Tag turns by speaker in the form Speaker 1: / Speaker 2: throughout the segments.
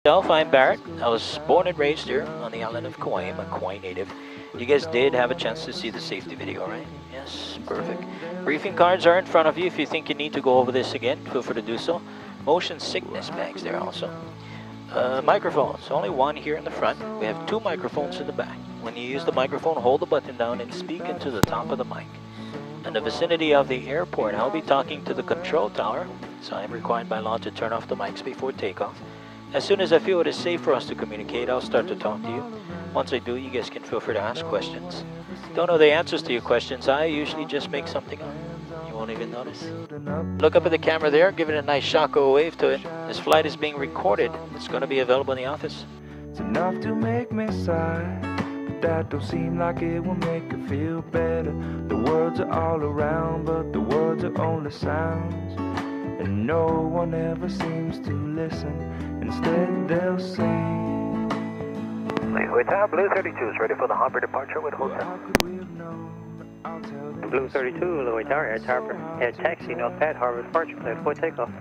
Speaker 1: myself, I'm Barrett. I was born and raised here on the island of Kauai. I'm a Kauai native. You guys did have a chance to see the safety video, right? Yes, perfect. Briefing cards are in front of you. If you think you need to go over this again, feel free to do so. Motion sickness bags there also. Microphones, only one here in the front. We have 2 microphones in the back. When you use the microphone, hold the button down and speak into the top of the mic. In the vicinity of the airport, I'll be talking to the control tower, so I'm required by law to turn off the mics before takeoff. As soon as I feel it is safe for us to communicate, I'll start to talk to you. Once I do, you guys can feel free to ask questions. Don't know the answers to your questions, I usually just make something up. You won't even notice. Look up at the camera there, give it a nice shocko wave to it. This flight is being recorded. It's going to be available in the office.
Speaker 2: It's enough to make me sigh, but that don't seem like it will make you feel better. The words are all around, but the words are only sounds, and no one ever seems to listen. Instead they'll sing.
Speaker 3: Leeway Tower, Blue 32 is ready for the harbor departure with hotel.
Speaker 4: Blue 32, Leeway Tower, Air Tower, Air Taxi, North Pad, Harbor departure, clear for takeoff.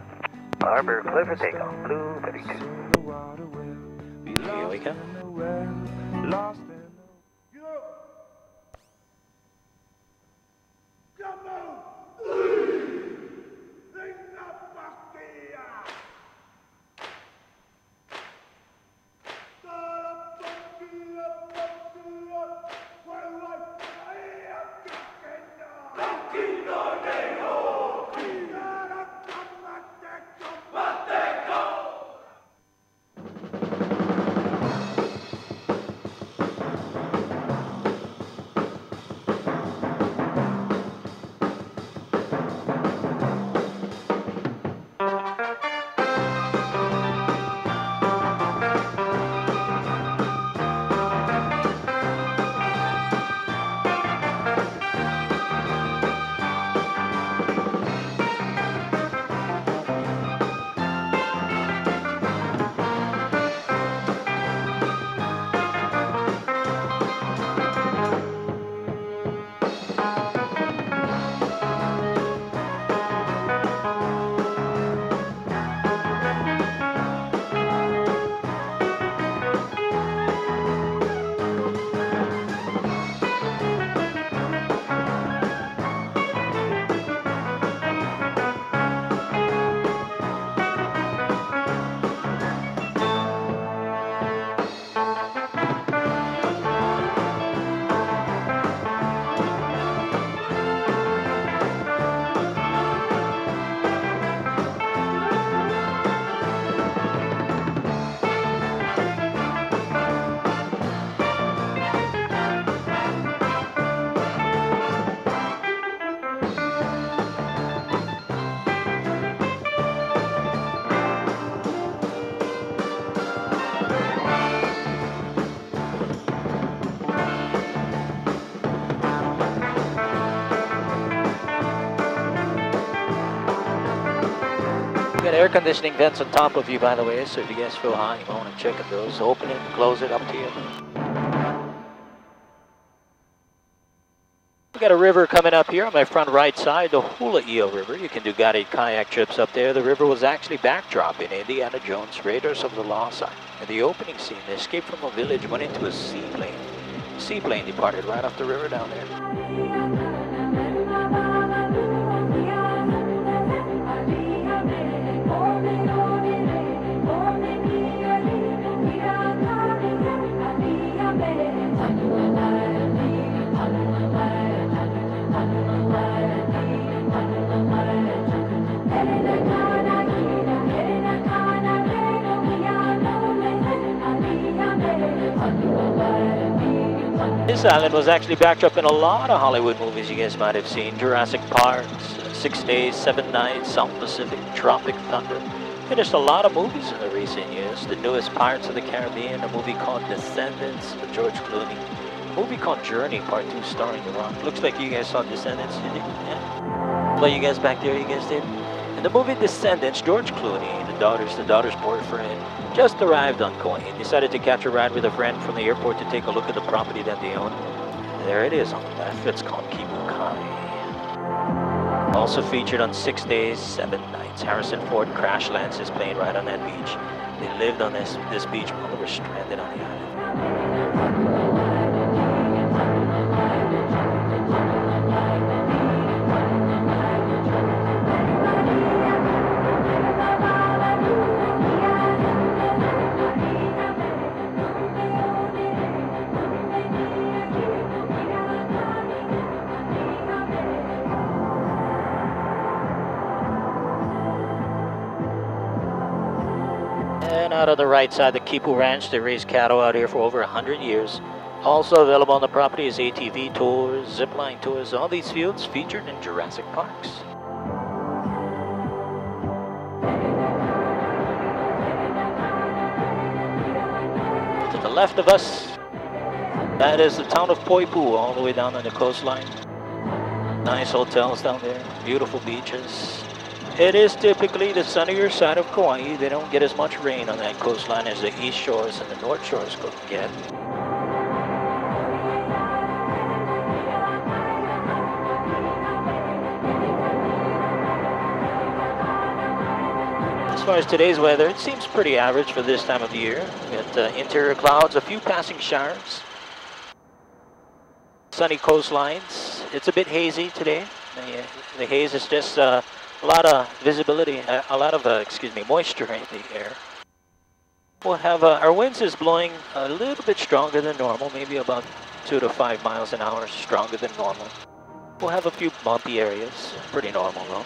Speaker 3: Harbor clear for takeoff, Blue 32.
Speaker 1: Here we go. Got air conditioning vents on top of you, by the way, so if you guys feel hot, you want to check if those. Open it, close it, up to you. We got a river coming up here on my front right side, the Hula Eel River. You can do guided kayak trips up there. The river was actually backdrop in Indiana Jones' Raiders of the Lost Ark. In the opening scene, they escaped from a village, went into a seaplane. The seaplane departed right off the river down there. This island was actually backdrop in a lot of Hollywood movies you guys might have seen. Jurassic Park, 6 Days, 7 Nights, South Pacific, Tropic Thunder. Finished a lot of movies in the recent years. The newest Pirates of the Caribbean, a movie called Descendants with George Clooney. A movie called Journey, Part 2 starring The Rock. Looks like you guys saw Descendants, did you? Yeah. Well, you guys back there, you guys did? In the movie Descendants, George Clooney, the daughter's boyfriend, just arrived on Kauai and decided to catch a ride with a friend from the airport to take a look at the property that they own. There it is on the left. It's called Kibukai. Also featured on 6 Days, 7 Nights. Harrison Ford crash lands his plane right on that beach. They lived on this beach while they were stranded on the island. And out on the right side, the Kipu Ranch. They raise cattle out here for over 100 years. Also available on the property is ATV tours, zipline tours. All these fields featured in Jurassic Parks. To the left of us, that is the town of Poipu, all the way down on the coastline. Nice hotels down there, beautiful beaches. It is typically the sunnier side of Kauai. They don't get as much rain on that coastline as the east shores and the north shores get. As far as today's weather, it seems pretty average for this time of the year. We got interior clouds, a few passing showers. Sunny coastlines. It's a bit hazy today. The haze is just a lot of visibility, a lot of moisture in the air. We'll have our winds is blowing a little bit stronger than normal, maybe about 2 to 5 miles an hour stronger than normal. We'll have a few bumpy areas, pretty normal though.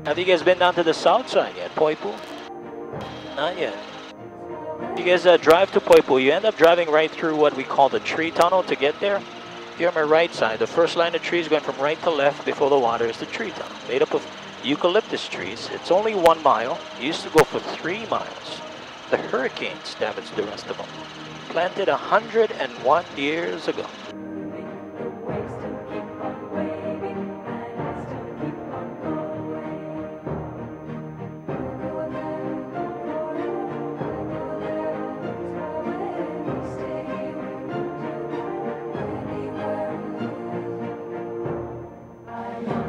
Speaker 1: Have you guys been down to the south side yet, Poipu? Not yet. You guys drive to Poipu, you end up driving right through what we call the tree tunnel to get there. Here on my right side, the first line of trees going from right to left before the water is the tree tunnel, made up of eucalyptus trees. It's only 1 mile. It used to go for 3 miles. The hurricanes damaged the rest of them. Planted 101 years ago.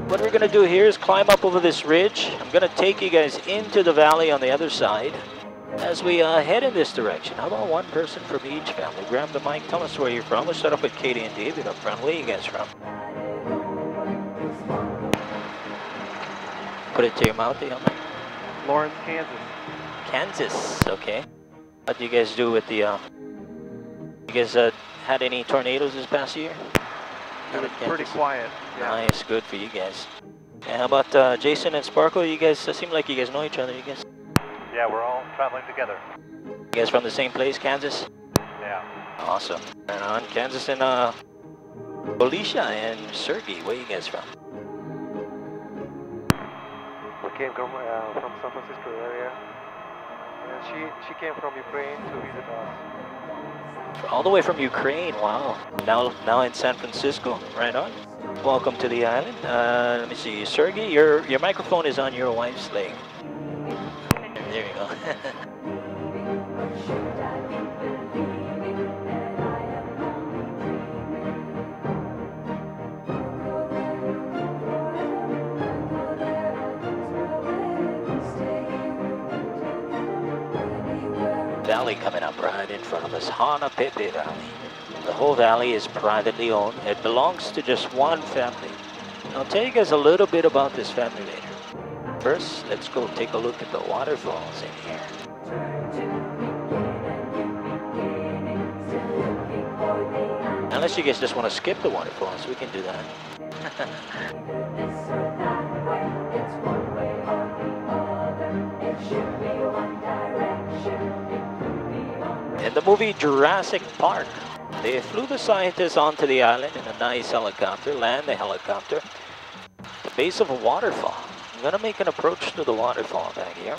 Speaker 1: What we're going to do here is climb up over this ridge. I'm going to take you guys into the valley on the other side as we head in this direction. How about one person from each family? Grab the mic, tell us where you're from. We'll start off with Katie and David up front. Where are you guys from? Put it to your mouth, the helmet.
Speaker 5: Lawrence, Kansas.
Speaker 1: Kansas, okay. What do you guys do with the, you guys had any tornadoes this past year?
Speaker 5: It was pretty quiet. Yeah.
Speaker 1: Nice, good for you guys. And how about Jason and Sparkle? You guys seem like you guys know each other. You guys?
Speaker 5: Yeah, we're all traveling together.
Speaker 1: You guys from the same place, Kansas?
Speaker 5: Yeah.
Speaker 1: Awesome. Right on. Kansas and Alicia and Sergey. Where are you guys from?
Speaker 5: We came from San Francisco area, and she came from Ukraine to visit us.
Speaker 1: All the way from Ukraine. Wow. Now in San Francisco. Right on. Welcome to the island. Let me see, Sergey. Your microphone is on your wife's leg. There you go. Valley coming up right in front of us, Hanapepe Valley. The whole valley is privately owned. It belongs to just one family. I'll tell you guys a little bit about this family later. First, let's go take a look at the waterfalls in here. Unless you guys just want to skip the waterfalls, we can do that. In the movie Jurassic Park, they flew the scientists onto the island in a nice helicopter, land the helicopter, at the base of a waterfall. I'm gonna make an approach to the waterfall back here.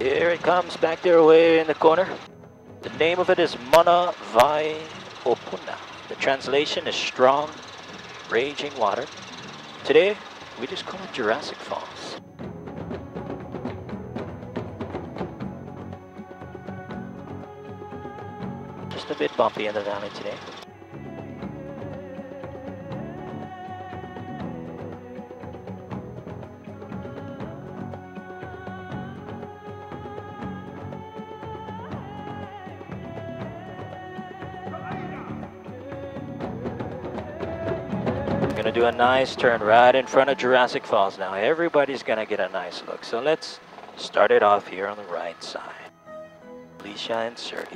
Speaker 1: Here it comes back their way in the corner. The name of it is Mana Vai Opuna. The translation is strong, raging water. Today, we just call it Jurassic Falls. Just a bit bumpy in the valley today. Gonna do a nice turn right in front of Jurassic Falls now. Everybody's gonna get a nice look. So let's start it off here on the right side. Alicia and Sergey.